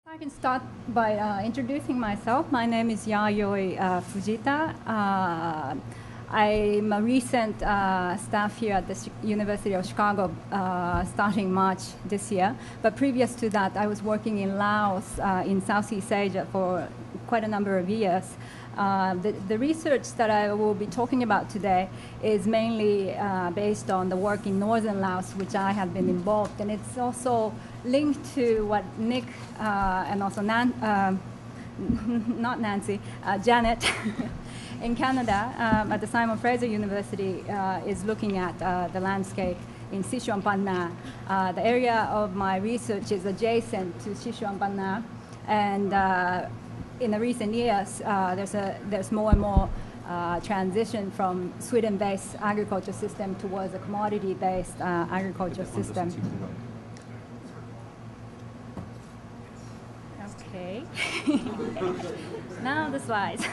I can start by introducing myself. My name is Yayoi Fujita. I'm a recent staff here at the University of Chicago starting March this year. But previous to that, I was working in Laos in Southeast Asia for quite a number of years. The research that I will be talking about today is mainly based on the work in northern Laos, which I have been involved in. It's also linked to what Nick and also Janet in Canada at the Simon Fraser University is looking at the landscape in Sichuan-Panna. The area of my research is adjacent to Sichuan-Panna, and in the recent years, there's more and more transition from Swidden-based agriculture system towards a commodity-based agriculture system. Okay. Now the slides.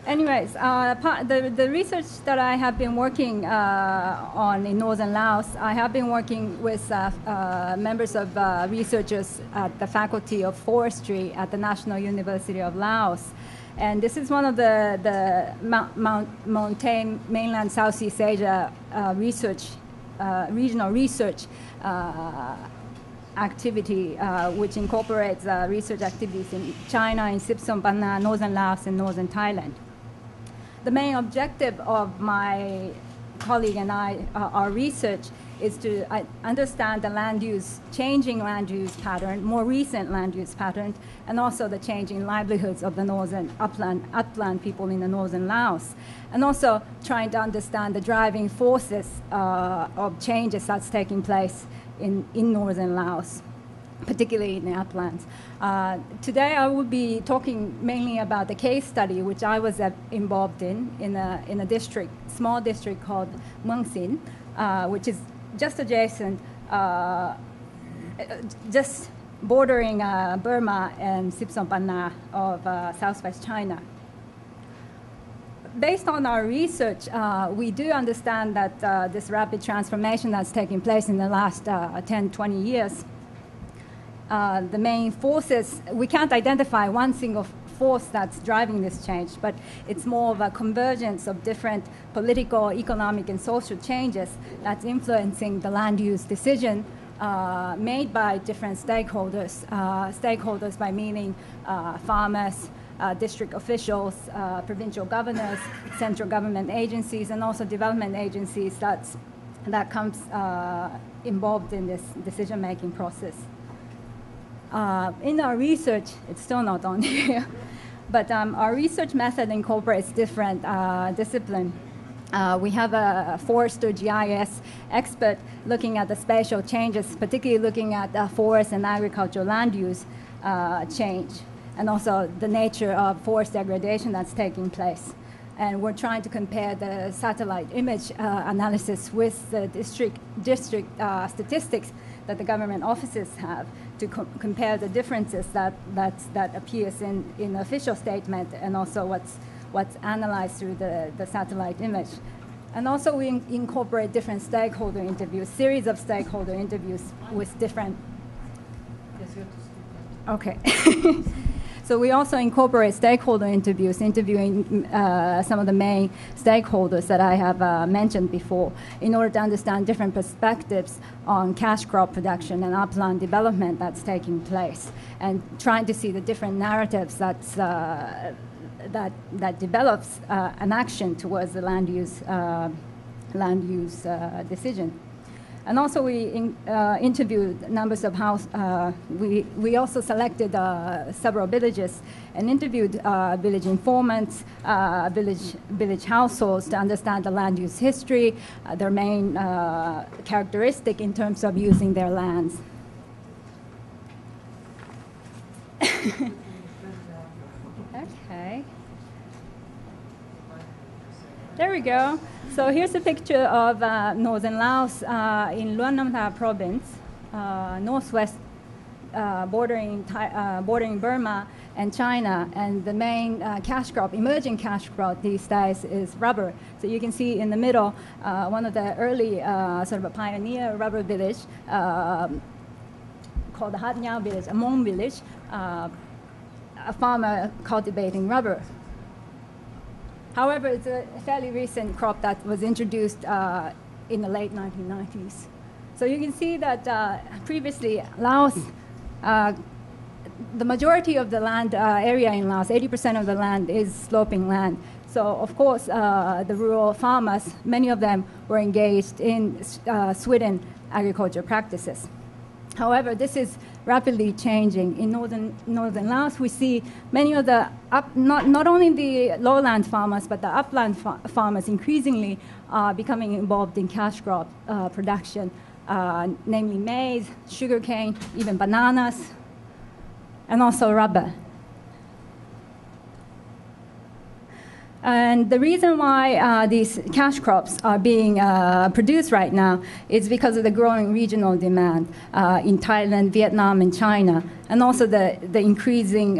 Anyways, the research that I have been working on in northern Laos, I have been working with members of researchers at the Faculty of Forestry at the National University of Laos. And this is one of the mountain mainland Southeast Asia regional research activity, which incorporates research activities in China, in Sichuan-Panna, northern Laos, and northern Thailand. The main objective of my colleague and I, our research, is to understand the changing land use pattern, more recent land use pattern, and also the changing livelihoods of the northern upland people in the northern Laos, and also trying to understand the driving forces of changes that's taking place in northern Laos, particularly in the uplands. Today I will be talking mainly about the case study which I was involved in a district, small district called Mungsin, which is just adjacent, just bordering Burma and Sichuan-Panna of southwest China. Based on our research, we do understand that this rapid transformation that's taking place in the last 10, 20 years, the main forces, we can't identify one single force that's driving this change, but it's more of a convergence of different political, economic, and social changes that's influencing the land use decision made by different stakeholders. Stakeholders by meaning farmers, district officials, provincial governors, central government agencies, and also development agencies that comes involved in this decision-making process. In our research, it's still not on here, but our research method incorporates different disciplines. We have a forester GIS expert looking at the spatial changes, particularly looking at forest and agricultural land use change, and also the nature of forest degradation that's taking place. And we're trying to compare the satellite image analysis with the district statistics that the government offices have to compare the differences that appears in the official statement and also what's analyzed through the satellite image. And also we incorporate different stakeholder interviews, series of stakeholder interviews with different... Yes, you have to speak. Okay. So we also incorporate stakeholder interviews, interviewing some of the main stakeholders that I have mentioned before, in order to understand different perspectives on cash crop production and upland development that's taking place, and trying to see the different narratives that develops an action towards the land use decision. And also we interviewed numbers of we also selected several villages and interviewed village informants, village households to understand the land use history, their main characteristic in terms of using their lands. Okay. There we go. So here's a picture of northern Laos in Luang Namtha province, northwest bordering Burma and China, and the main cash crop, emerging cash crop these days is rubber. So you can see in the middle, one of the early sort of a pioneer rubber village called the Hat Nhau village, a Hmong village, a farmer cultivating rubber. However, it's a fairly recent crop that was introduced in the late 1990s. So you can see that previously Laos, the majority of the land area in Laos, 80% of the land is sloping land. So of course, the rural farmers, many of them were engaged in Swidden agriculture practices. However, this is rapidly changing. In northern Laos, we see many of the, not only the lowland farmers, but the upland farmers increasingly are becoming involved in cash crop production, namely maize, sugarcane, even bananas, and also rubber. And the reason why these cash crops are being produced right now is because of the growing regional demand in Thailand, Vietnam, and China, and also the increasing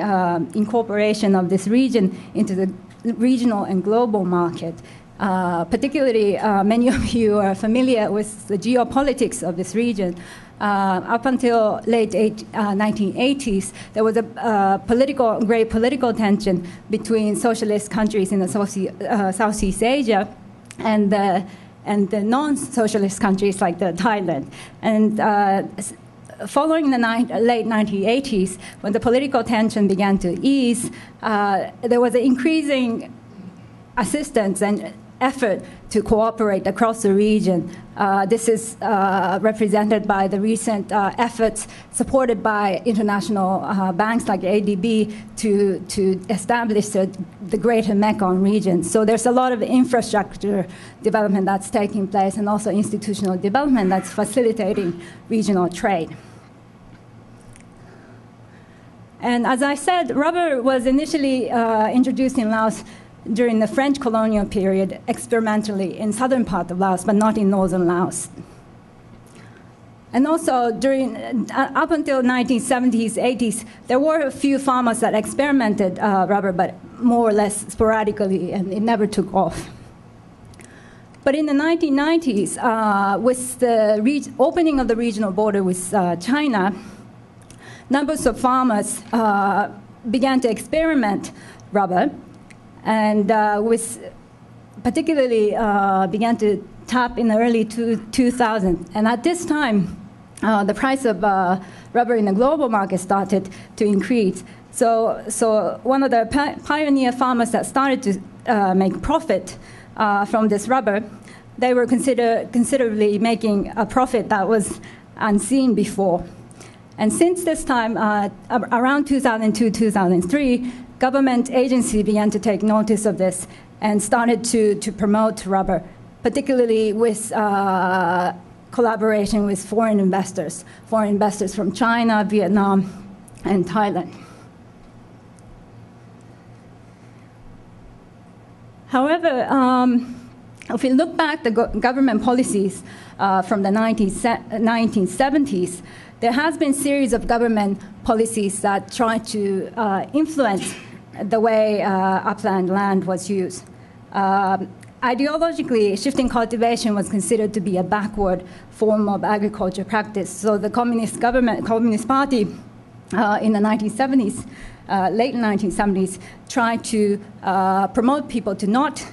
incorporation of this region into the regional and global market. Particularly, many of you are familiar with the geopolitics of this region. Up until late 1980s, there was a great political tension between socialist countries in the Southeast Asia and the non-socialist countries like Thailand. And following the late 1980s, when the political tension began to ease, there was an increasing assistance and effort to cooperate across the region. This is represented by the recent efforts supported by international banks like ADB to establish the greater Mekong region. So there's a lot of infrastructure development that's taking place and also institutional development that's facilitating regional trade. And as I said, rubber was initially introduced in Laos during the French colonial period, experimentally in southern part of Laos, but not in northern Laos. And also, up until 1970s, 80s, there were a few farmers that experimented rubber, but more or less sporadically, and it never took off. But in the 1990s, with the opening of the regional border with China, numbers of farmers began to experiment rubber, and particularly began to tap in the early 2000s. And at this time, the price of rubber in the global market started to increase. So one of the pioneer farmers that started to make profit from this rubber, they were considerably making a profit that was unseen before. And since this time, around 2002, 2003, government agencies began to take notice of this and started to promote rubber, particularly with collaboration with foreign investors from China, Vietnam, and Thailand. However, if we look back at the government policies from the 1970s, there has been a series of government policies that try to influence the way upland land was used. Ideologically, shifting cultivation was considered to be a backward form of agriculture practice. So the Communist Party in the 1970s, late 1970s, tried to promote people to not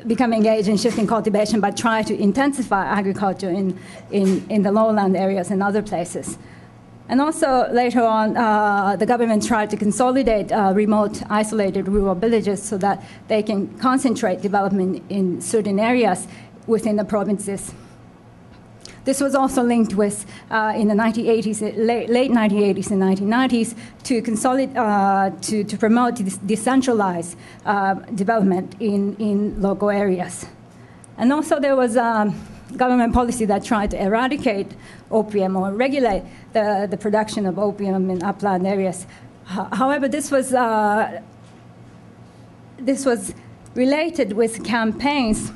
become engaged in shifting cultivation, but try to intensify agriculture in the lowland areas and other places. And also, later on, the government tried to consolidate remote, isolated rural villages so that they can concentrate development in certain areas within the provinces. This was also linked with, in the 1980s, late 1980s and 1990s, to to promote decentralized development in local areas. And also, there was government policy that tried to eradicate opium or regulate the production of opium in upland areas. However, this was related with campaigns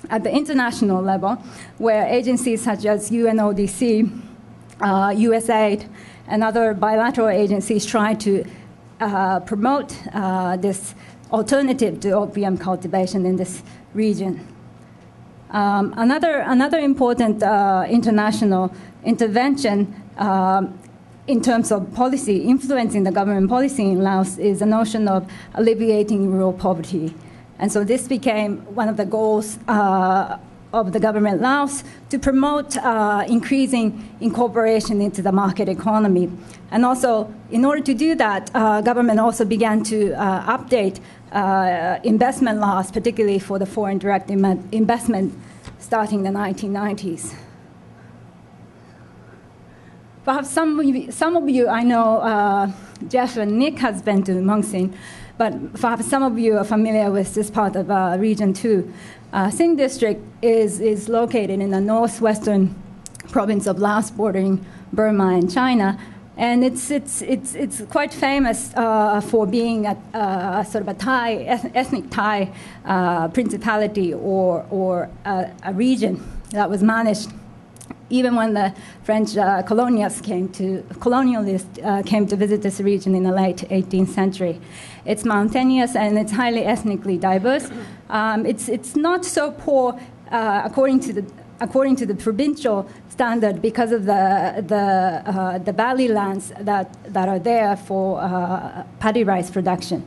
at the international level, where agencies such as UNODC USAID and other bilateral agencies try to promote this alternative to opium cultivation in this region. Another important international intervention in terms of policy, influencing the government policy in Laos, is the notion of alleviating rural poverty. And so this became one of the goals of the government Laos to promote increasing incorporation into the market economy. And also, in order to do that, government also began to update investment laws, particularly for the foreign direct investment, starting in the 1990s. Perhaps some of you, I know Jeff and Nick has been to Muang Sing, but perhaps some of you are familiar with this part of Region 2. Sing District is located in the northwestern province of Laos, bordering Burma and China, and it's quite famous for being a sort of a Thai, ethnic Thai principality or a region that was managed even when the French colonialists came to visit this region in the late 18th century. It's mountainous and it's highly ethnically diverse. It's not so poor according to the provincial standard because of the valley lands that are there for paddy rice production.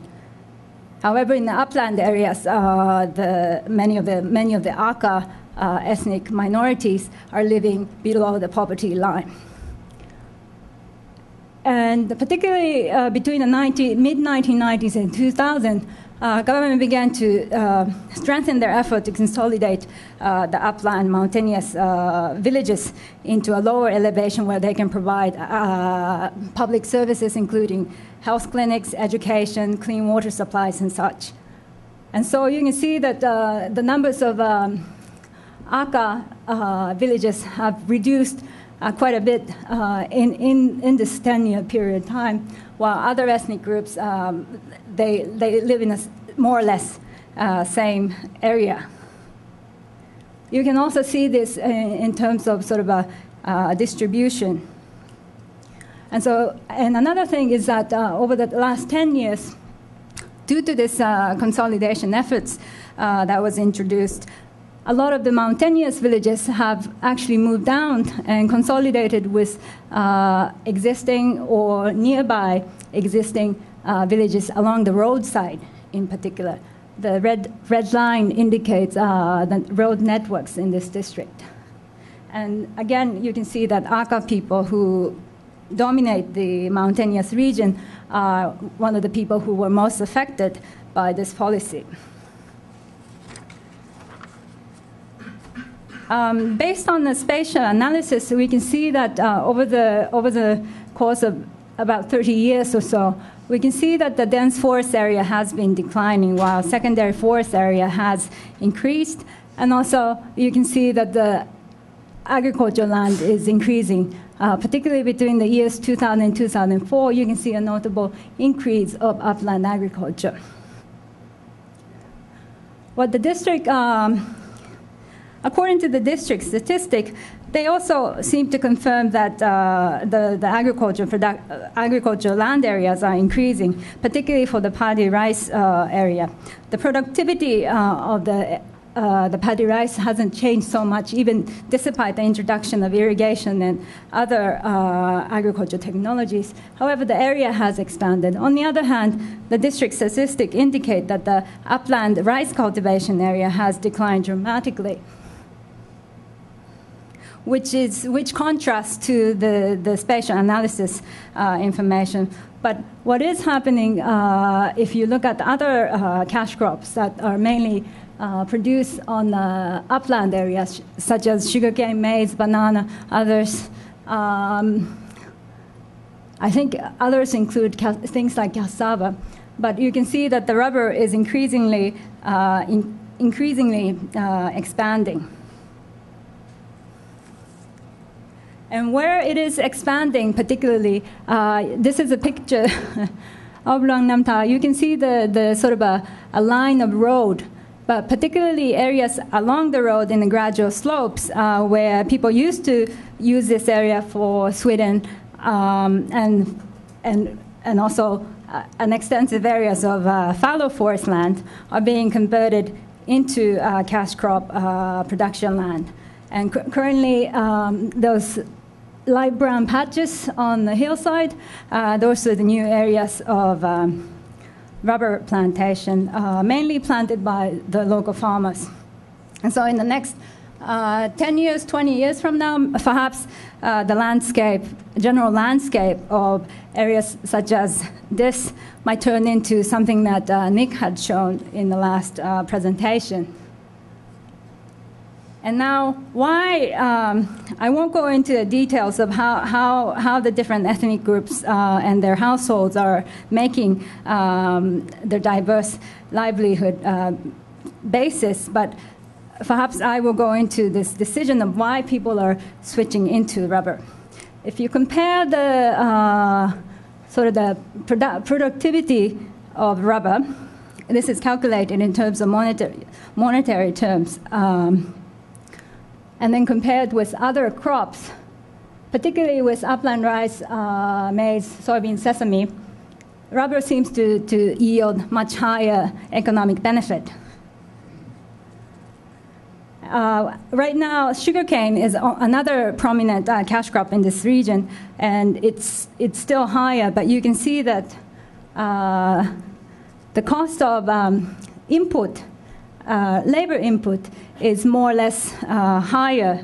However, in the upland areas, many of the Aka ethnic minorities are living below the poverty line. And particularly between the mid-1990s and 2000, government began to strengthen their effort to consolidate the upland mountainous villages into a lower elevation where they can provide public services, including health clinics, education, clean water supplies, and such. And so you can see that the numbers of Aka villages have reduced quite a bit in this 10-year period of time, while other ethnic groups, they live in a more or less same area. You can also see this in terms of sort of a distribution. And another thing is that over the last 10 years, due to this consolidation efforts that was introduced, a lot of the mountainous villages have actually moved down and consolidated with existing or nearby existing villages along the roadside in particular. The red line indicates the road networks in this district. And again, you can see that Aka people who dominate the mountainous region are one of the people who were most affected by this policy. Based on the spatial analysis, we can see that over the course of about 30 years or so, we can see that the dense forest area has been declining while secondary forest area has increased. And also, you can see that the agricultural land is increasing, particularly between the years 2000 and 2004. You can see a notable increase of upland agriculture. What the district according to the district statistic, they also seem to confirm that the agricultural land areas are increasing, particularly for the paddy rice area. The productivity of the paddy rice hasn't changed so much, even despite the introduction of irrigation and other agricultural technologies. However, the area has expanded. On the other hand, the district statistics indicate that the upland rice cultivation area has declined dramatically, which contrasts to the spatial analysis information. But what is happening, if you look at other cash crops that are mainly produced on upland areas, such as sugarcane, maize, banana, others, I think others include things like cassava. But you can see that the rubber is increasingly expanding. And where it is expanding, particularly, this is a picture of Luang Namtha. You can see the sort of a line of road but particularly areas along the road in the gradual slopes where people used to use this area for Swidden and also an extensive areas of fallow forest land are being converted into cash crop production land. And currently, those light brown patches on the hillside, those are the new areas of rubber plantation, mainly planted by the local farmers. And so in the next 10 years, 20 years from now, perhaps the landscape, general landscape of areas such as this might turn into something that Nick had shown in the last presentation. And now, why, I won't go into the details of how the different ethnic groups and their households are making their diverse livelihood basis, but perhaps I will go into this decision of why people are switching into rubber. If you compare the sort of the productivity of rubber, this is calculated in terms of monetary terms, and then compared with other crops, particularly with upland rice, maize, soybean, sesame, rubber seems to yield much higher economic benefit. Right now, sugarcane is another prominent cash crop in this region, and it's still higher, but you can see that the cost of input, labor input, is more or less higher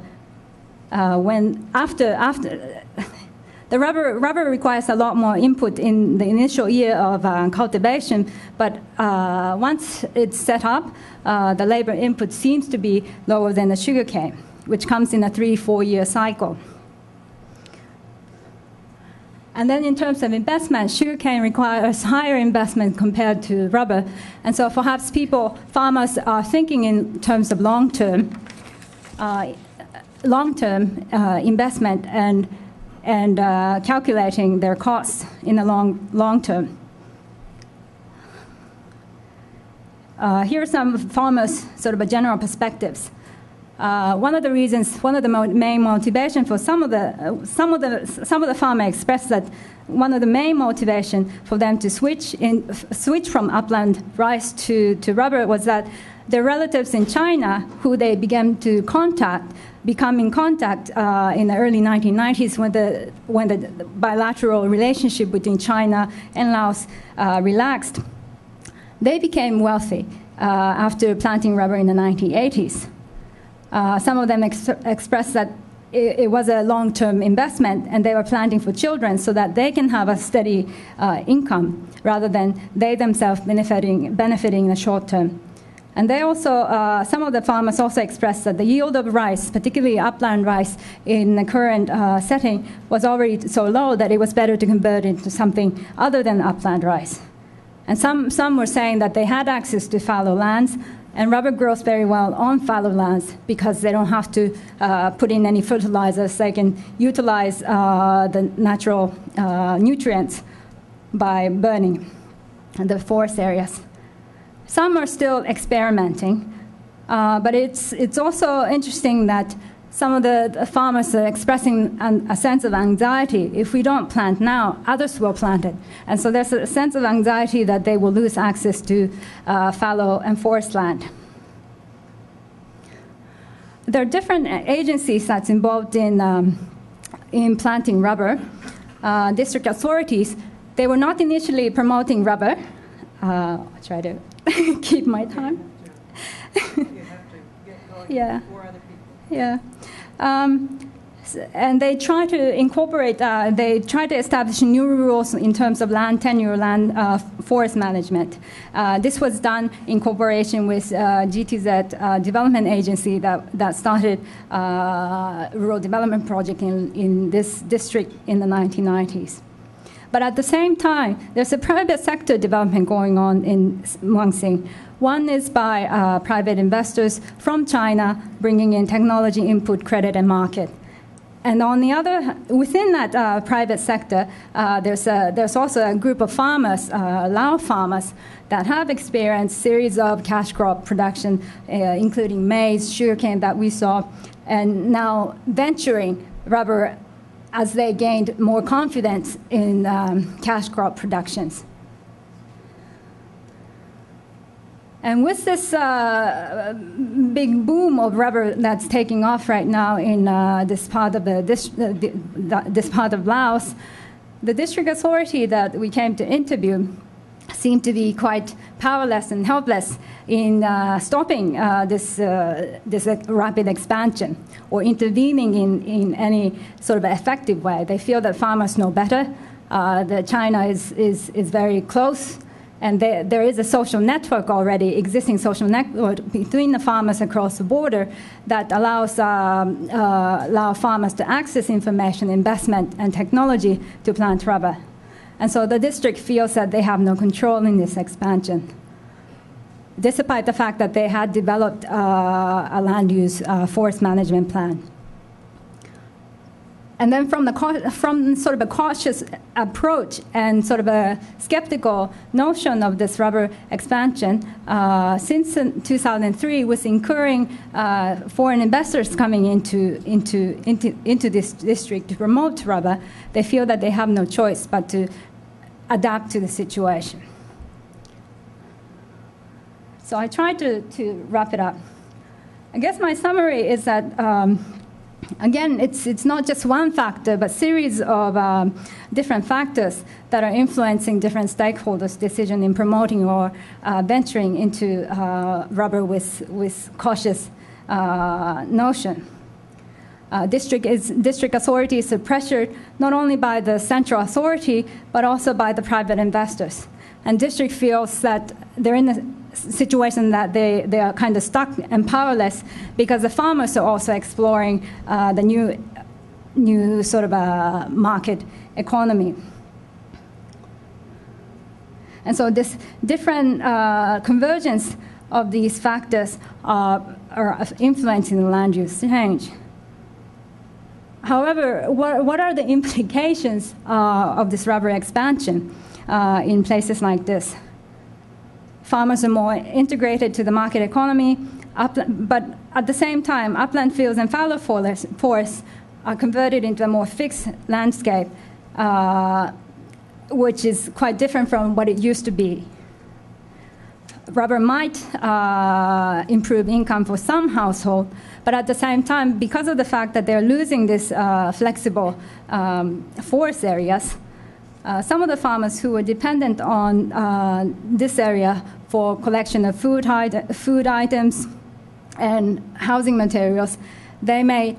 when after the rubber requires a lot more input in the initial year of cultivation, but once it's set up, the labor input seems to be lower than the sugarcane, which comes in a 3-4 year cycle. And then in terms of investment, sugarcane requires higher investment compared to rubber. And so perhaps farmers are thinking in terms of long-term investment and calculating their costs in the long term. Here are some farmers' sort of a general perspectives. One of the main motivation for some of the farmers expressed that one of the main motivation for them to switch from upland rice to rubber was that their relatives in China, who they began to become in contact in the early 1990s when the bilateral relationship between China and Laos relaxed, they became wealthy after planting rubber in the 1980s. Some of them expressed that it was a long-term investment, and they were planting for children so that they can have a steady income rather than they themselves benefiting in the short term. And they also, some of the farmers also expressed that the yield of rice, particularly upland rice, in the current setting was already so low that it was better to convert into something other than upland rice. And some were saying that they had access to fallow lands, and rubber grows very well on fallow lands because they don't have to put in any fertilizers. They can utilize the natural nutrients by burning the forest areas. Some are still experimenting, but it's also interesting that some of the farmers are expressing a sense of anxiety. If we don't plant now, others will plant it. And so there's a sense of anxiety that they will lose access to fallow and forest land. There are different agencies that's involved in planting rubber. District authorities, they were not initially promoting rubber. I'll try to keep my time. You have to get going before other people. Yeah. And they try to incorporate, they try to establish new rules in terms of land tenure, forest management. This was done in cooperation with GTZ Development Agency that started rural development project in this district in the 1990s. But at the same time, there's a private sector development going on in Muangsing. One is by private investors from China, bringing in technology, input, credit, and market. And on the other, within that private sector, there's also a group of farmers, Lao farmers, that have experienced series of cash crop production, including maize, sugarcane that we saw, and now venturing rubber as they gained more confidence in cash crop productions. And with this big boom of rubber that's taking off right now in this part of this part of Laos, the district authority that we came to interview seemed to be quite powerless and helpless in stopping this rapid expansion or intervening in any sort of effective way. They feel that farmers know better. That China is very close. And there is a social network already, existing social network between the farmers across the border that allows Lao farmers to access information, investment, and technology to plant rubber. And so the district feels that they have no control in this expansion, despite the fact that they had developed a land use forest management plan. And then from sort of a cautious approach and sort of a skeptical notion of this rubber expansion, since 2003, with incurring foreign investors coming into this district to promote rubber, they feel that they have no choice but to adapt to the situation. So I tried to wrap it up. I guess my summary is that again, it's not just one factor, but series of different factors that are influencing different stakeholders' decision in promoting or venturing into rubber with cautious notion. District authorities are pressured not only by the central authority, but also by the private investors. And district feels that they're in a situation that they are kind of stuck and powerless because the farmers are also exploring the new sort of a market economy. And so this different convergence of these factors are influencing the land use change. However, what are the implications of this rubber expansion in places like this? Farmers are more integrated to the market economy, but at the same time, upland fields and fallow forests are converted into a more fixed landscape, which is quite different from what it used to be. Rubber might improve income for some household, but at the same time, because of the fact that they're losing this flexible forest areas, some of the farmers who were dependent on this area for collection of food items and housing materials, they may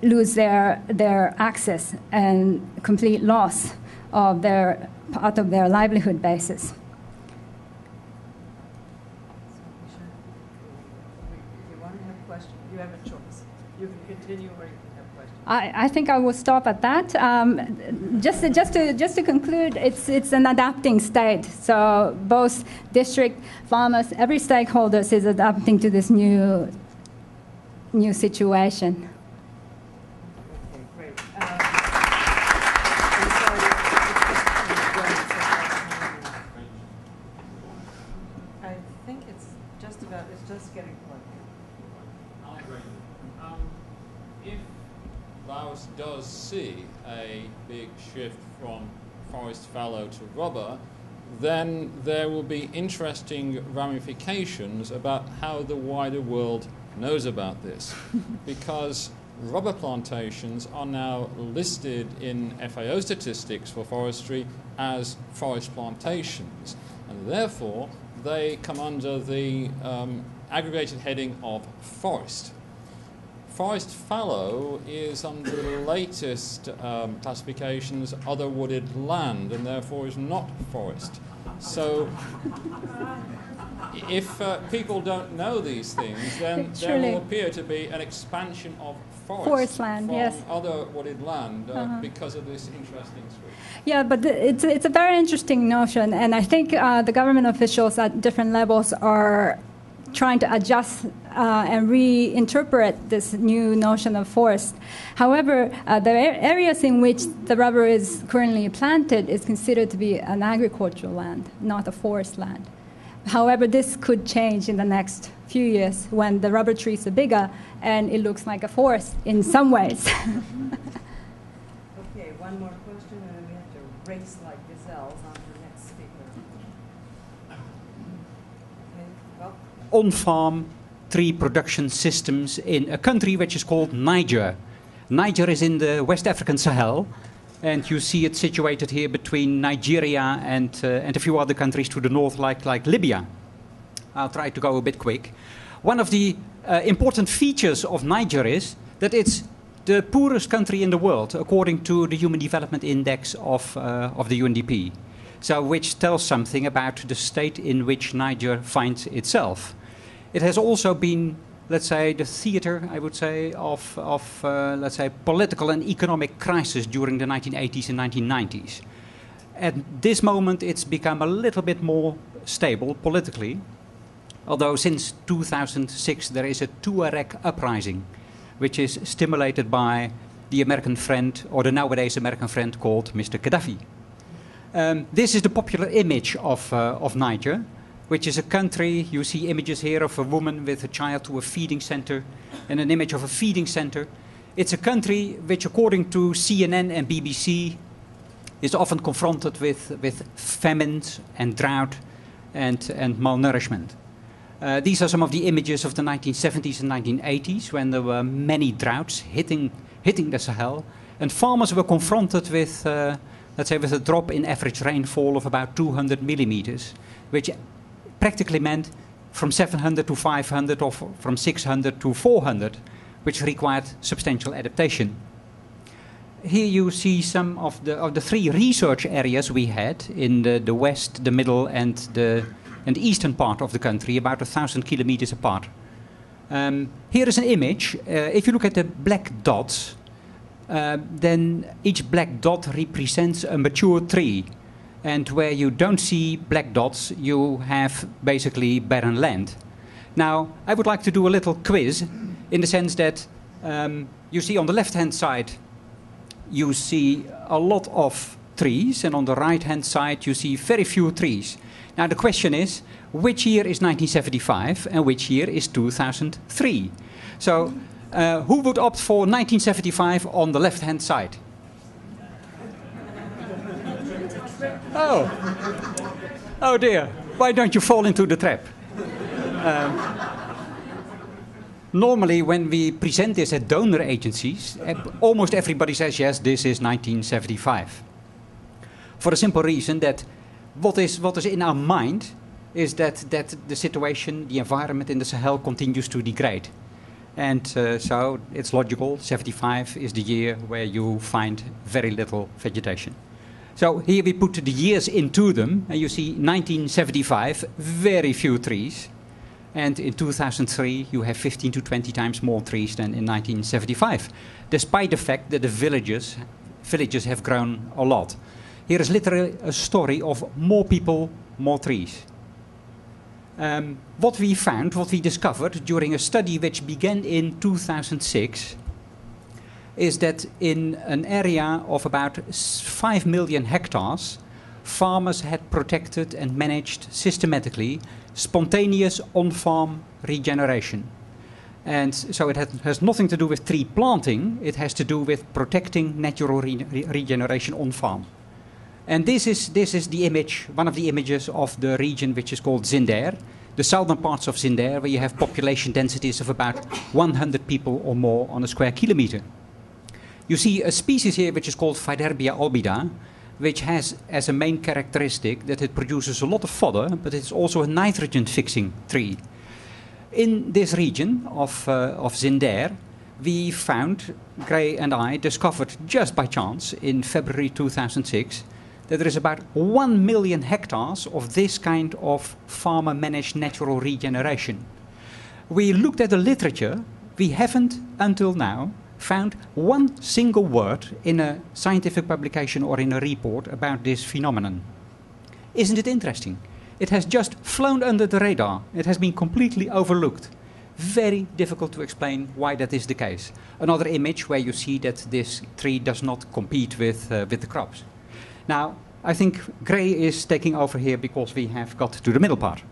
lose their access and complete loss of their part of their livelihood basis. If you want to have a question, you have a choice. You can continue or you can have questions. I think I will stop at that. Just to conclude, it's an adapting state. So both district, farmers, every stakeholder is adapting to this new situation. Okay, great. I think it's just getting plugged in. I'll agree. If Laos does see a big shift from forest fallow to rubber, then there will be interesting ramifications about how the wider world knows about this. Because rubber plantations are now listed in FAO statistics for forestry as forest plantations, and therefore they come under the aggregated heading of forest. Forest fallow is under the latest classifications other wooded land and therefore is not forest. So if people don't know these things, then there will appear to be an expansion of forest land, from yes, other wooded land because of this interesting switch. Yeah, but it's a very interesting notion, and I think the government officials at different levels are trying to adjust and reinterpret this new notion of forest. However, the areas in which the rubber is currently planted is considered to be an agricultural land, not a forest land. However, this could change in the next few years when the rubber trees are bigger and it looks like a forest in some ways. Okay, one more question, and then we have to race like gazelles on to the next speaker. Okay, well, On-farm tree production systems in a country which is called Niger. Niger is in the West African Sahel, and you see it situated here between Nigeria and a few other countries to the north, like Libya. I'll try to go a bit quick. One of the important features of Niger is that it's the poorest country in the world, according to the Human Development Index of the UNDP. So, which tells something about the state in which Niger finds itself. It has also been, let's say, the theater, I would say, of let's say, political and economic crisis during the 1980s and 1990s. At this moment, it's become a little bit more stable politically, although since 2006 there is a Tuareg uprising, which is stimulated by the American friend, or the nowadays American friend, called Mr. Gaddafi. This is the popular image of Niger, which is a country. You see images here of a woman with a child to a feeding center, and an image of a feeding center. It's a country which, according to CNN and BBC, is often confronted with famines and drought and malnourishment. These are some of the images of the 1970s and 1980s, when there were many droughts hitting the Sahel, and farmers were confronted with, let's say, with a drop in average rainfall of about 200 millimeters, which practically meant from 700 to 500 or from 600 to 400, which required substantial adaptation. Here you see some of the three research areas we had in the west, the middle, and the eastern part of the country, about 1,000 kilometers apart. Here is an image. If you look at the black dots, then each black dot represents a mature tree. And where you don't see black dots, you have basically barren land. Now, I would like to do a little quiz, in the sense that you see on the left-hand side, you see a lot of trees, and on the right-hand side, you see very few trees. Now, the question is, which year is 1975 and which year is 2003? So, who would opt for 1975 on the left-hand side? Oh dear, why don't you fall into the trap? Normally, when we present this at donor agencies, almost everybody says, yes, this is 1975. For a simple reason that what is in our mind is that the situation, the environment in the Sahel continues to degrade. And so it's logical, 75 is the year where you find very little vegetation. So here we put the years into them, and you see 1975, very few trees. And in 2003, you have 15 to 20 times more trees than in 1975, despite the fact that the villages have grown a lot. Here is literally a story of more people, more trees. What we discovered during a study which began in 2006, is that in an area of about 5 million hectares, farmers had protected and managed systematically spontaneous on-farm regeneration. And so it has nothing to do with tree planting, it has to do with protecting natural regeneration on-farm. And this is the image, one of the images of the region which is called Zinder, the southern parts of Zinder, where you have population densities of about 100 people or more on a square kilometer. You see a species here which is called Fiderbia albida, which has as a main characteristic that it produces a lot of fodder, but it's also a nitrogen-fixing tree. In this region of Zinder, we found, Gray and I discovered just by chance in February 2006, that there is about 1 million hectares of this kind of farmer-managed natural regeneration. We looked at the literature. We haven't, until now, found one single word in a scientific publication or in a report about this phenomenon. Isn't it interesting? It has just flown under the radar. It has been completely overlooked. Very difficult to explain why that is the case. Another image where you see that this tree does not compete with the crops. Now, I think Gray is taking over here because we have got to the middle part.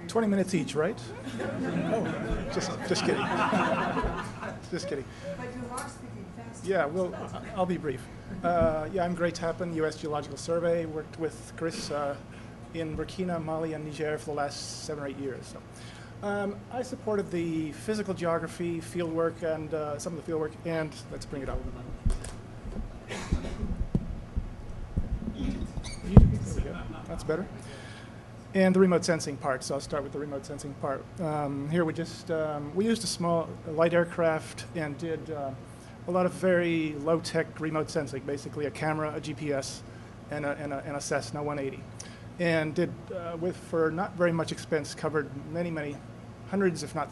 "20 minutes each, right?" Oh, just kidding. Just kidding. But you are speaking fast. Yeah, well, I'll be brief. Yeah, I'm Gray Tappan, U.S. Geological Survey. Worked with Chris in Burkina, Mali, and Niger for the last 7 or 8 years. So, I supported the physical geography, fieldwork, and some of the fieldwork, and let's bring it up. There we go. That's better. And the remote sensing part, so I'll start with the remote sensing part. Here we used a small light aircraft and did a lot of very low-tech remote sensing, basically a camera, a GPS, and a Cessna 180. And did, for not very much expense, covered many hundreds, if not thousands,